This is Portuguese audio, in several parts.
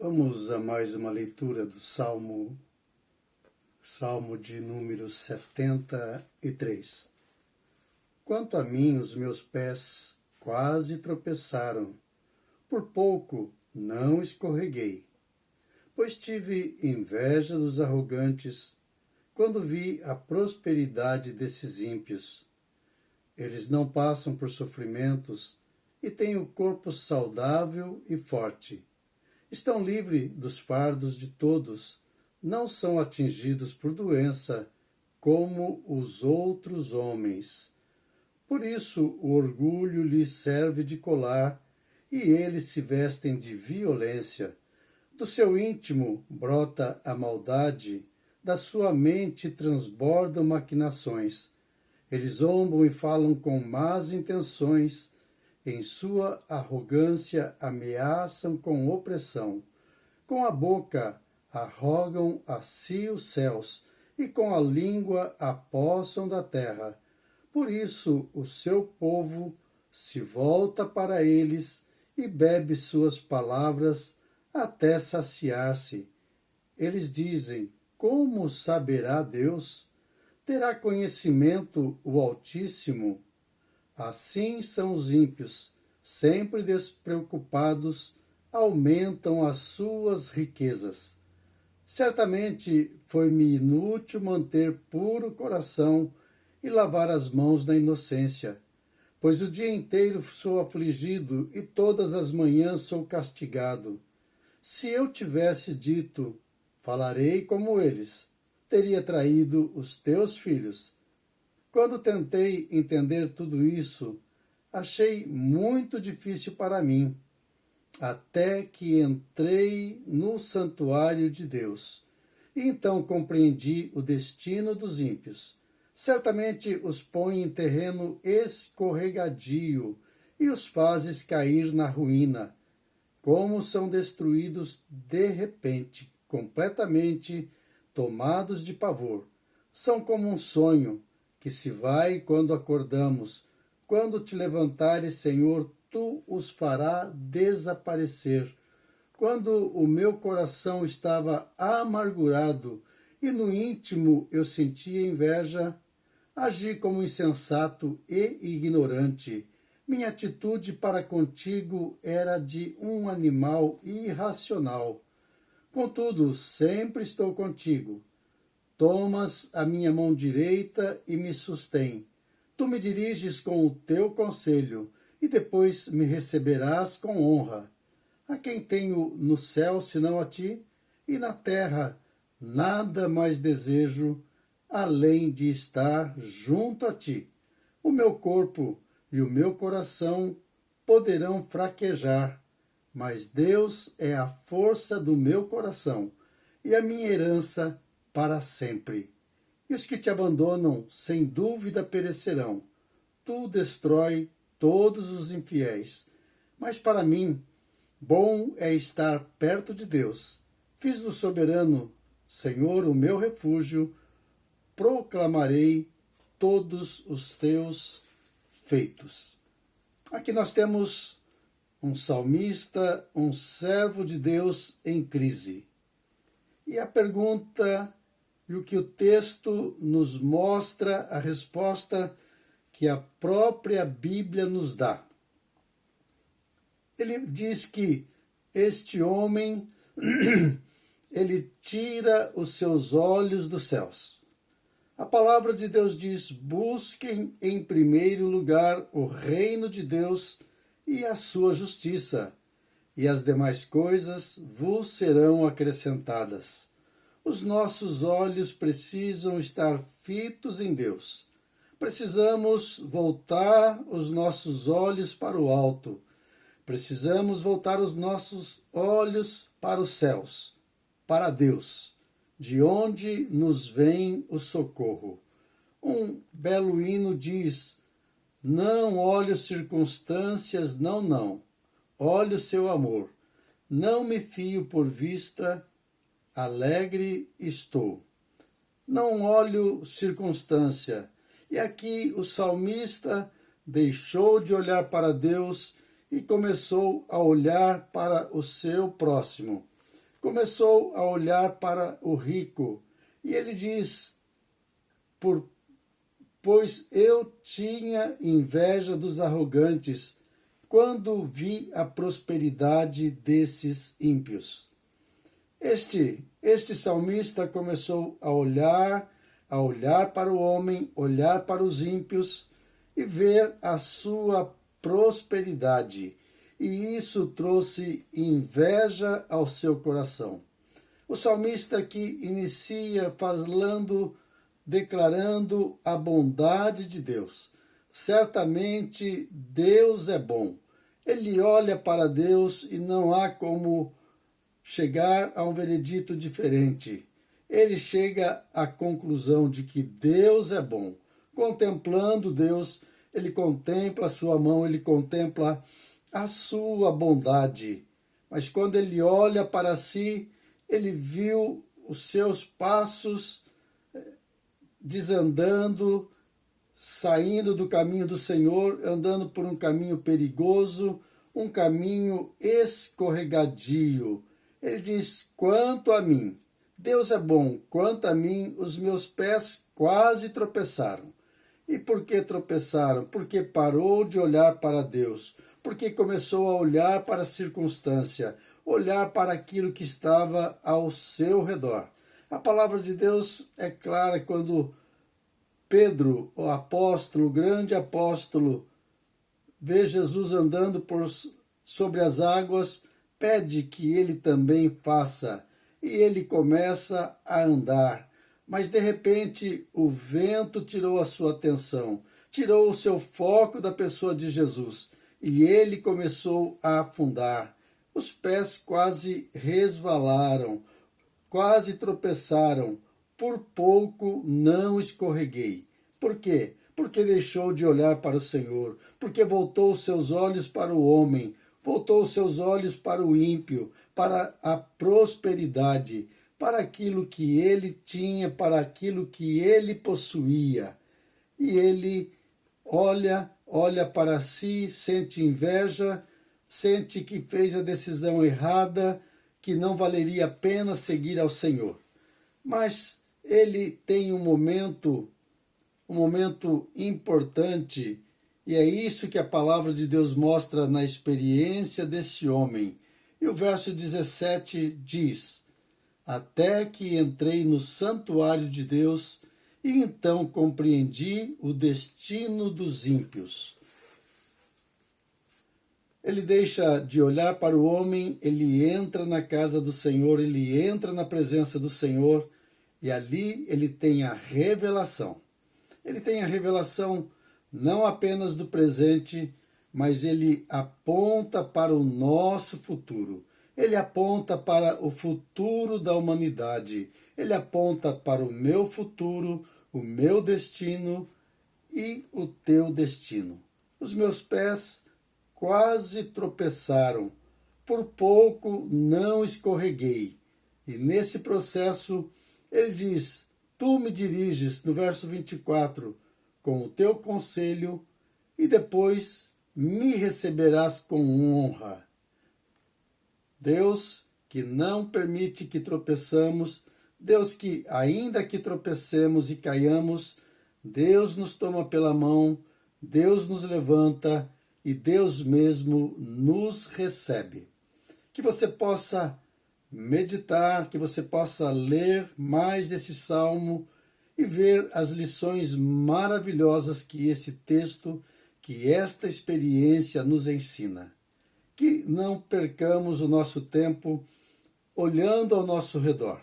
Vamos a mais uma leitura do Salmo de número 73. Quanto a mim, os meus pés quase tropeçaram, por pouco não escorreguei, pois tive inveja dos arrogantes quando vi a prosperidade desses ímpios. Eles não passam por sofrimentos e têm o corpo saudável e forte. Estão livres dos fardos de todos, não são atingidos por doença, como os outros homens. Por isso o orgulho lhes serve de colar, e eles se vestem de violência. Do seu íntimo brota a maldade, da sua mente transbordam maquinações. Eles zombam e falam com más intenções, em sua arrogância ameaçam com opressão. Com a boca arrogam a si os céus, e com a língua apossam da terra. Por isso o seu povo se volta para eles e bebe suas palavras até saciar-se. Eles dizem: como saberá Deus? Terá conhecimento o Altíssimo? Assim são os ímpios, sempre despreocupados, aumentam as suas riquezas. Certamente foi-me inútil manter puro o coração e lavar as mãos na inocência, pois o dia inteiro sou afligido e todas as manhãs sou castigado. Se eu tivesse dito, falarei como eles, teria traído os teus filhos. Quando tentei entender tudo isso, achei muito difícil para mim, até que entrei no santuário de Deus. E então compreendi o destino dos ímpios. Certamente os põe em terreno escorregadio e os fazes cair na ruína. Como são destruídos de repente, completamente tomados de pavor. São como um sonho que se vai quando acordamos. Quando te levantares, Senhor, tu os farás desaparecer. Quando o meu coração estava amargurado e no íntimo eu sentia inveja, agi como insensato e ignorante. Minha atitude para contigo era de um animal irracional. Contudo, sempre estou contigo. Tomas a minha mão direita e me sustém. Tu me diriges com o teu conselho, e depois me receberás com honra. A quem tenho no céu senão a ti, e na terra nada mais desejo, além de estar junto a ti. O meu corpo e o meu coração poderão fraquejar, mas Deus é a força do meu coração, e a minha herança para sempre. E os que te abandonam, sem dúvida, perecerão. Tu destrói todos os infiéis. Mas para mim, bom é estar perto de Deus. Fiz do soberano Senhor o meu refúgio, proclamarei todos os teus feitos. Aqui nós temos um salmista, um servo de Deus em crise. E a pergunta e o que o texto nos mostra, a resposta que a própria Bíblia nos dá. Ele diz que este homem, ele tira os seus olhos dos céus. A palavra de Deus diz: busquem em primeiro lugar o reino de Deus e a sua justiça, e as demais coisas vos serão acrescentadas. Os nossos olhos precisam estar fitos em Deus. Precisamos voltar os nossos olhos para o alto. Precisamos voltar os nossos olhos para os céus, para Deus, de onde nos vem o socorro. Um belo hino diz: não olho circunstâncias, não. Olho seu amor. Não me fio por vista, alegre estou. Não olho circunstância. E aqui o salmista deixou de olhar para Deus e começou a olhar para o seu próximo. começou a olhar para o rico e ele diz: pois eu tinha inveja dos arrogantes quando vi a prosperidade desses ímpios. Este salmista começou a olhar para o homem, olhar para os ímpios e ver a sua prosperidade. E isso trouxe inveja ao seu coração. O salmista aqui inicia declarando a bondade de Deus. Certamente Deus é bom. Ele olha para Deus e não há como chegar a um veredito diferente. Ele chega à conclusão de que Deus é bom. Contemplando Deus, ele contempla a sua mão, ele contempla a sua bondade. Mas quando ele olha para si, ele viu os seus passos desandando, saindo do caminho do Senhor, andando por um caminho perigoso, um caminho escorregadio. Ele diz: quanto a mim, Deus é bom, quanto a mim, os meus pés quase tropeçaram. E por que tropeçaram? Porque parou de olhar para Deus, porque começou a olhar para a circunstância, olhar para aquilo que estava ao seu redor. A palavra de Deus é clara quando Pedro, o apóstolo, o grande apóstolo, vê Jesus andando sobre as águas, pede que ele também faça, e ele começa a andar. Mas de repente o vento tirou a sua atenção, tirou o seu foco da pessoa de Jesus, e ele começou a afundar. Os pés quase resvalaram, quase tropeçaram. Por pouco não escorreguei. Por quê? Porque deixou de olhar para o Senhor, porque voltou os seus olhos para o homem, voltou os seus olhos para o ímpio, para a prosperidade, para aquilo que ele tinha, para aquilo que ele possuía. E ele olha para si, sente inveja, sente que fez a decisão errada, que não valeria a pena seguir ao Senhor. Mas ele tem um momento importante, e é isso que a palavra de Deus mostra na experiência desse homem. E o verso 17 diz: até que entrei no santuário de Deus, e então compreendi o destino dos ímpios. Ele deixa de olhar para o homem, ele entra na casa do Senhor, ele entra na presença do Senhor, e ali ele tem a revelação. Ele tem a revelação não apenas do presente, mas ele aponta para o nosso futuro. Ele aponta para o futuro da humanidade. Ele aponta para o meu futuro, o meu destino e o teu destino. Os meus pés quase tropeçaram, por pouco não escorreguei. E nesse processo, ele diz: tu me diriges, no verso 24, com o teu conselho, e depois me receberás com honra. Deus que não permite que tropeçamos, Deus que, ainda que tropecemos e caiamos, Deus nos toma pela mão, Deus nos levanta e Deus mesmo nos recebe. Que você possa meditar, que você possa ler mais esse salmo e ver as lições maravilhosas que esse texto, que esta experiência nos ensina. Que não percamos o nosso tempo olhando ao nosso redor,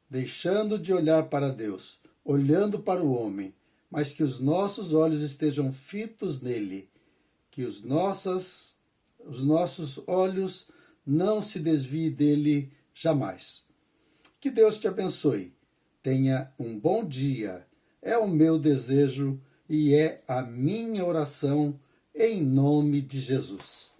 deixando de olhar para Deus, olhando para o homem, mas que os nossos olhos estejam fitos nele, que os nossos olhos não se desviem dele jamais. Que Deus te abençoe. Tenha um bom dia. É o meu desejo e é a minha oração em nome de Jesus.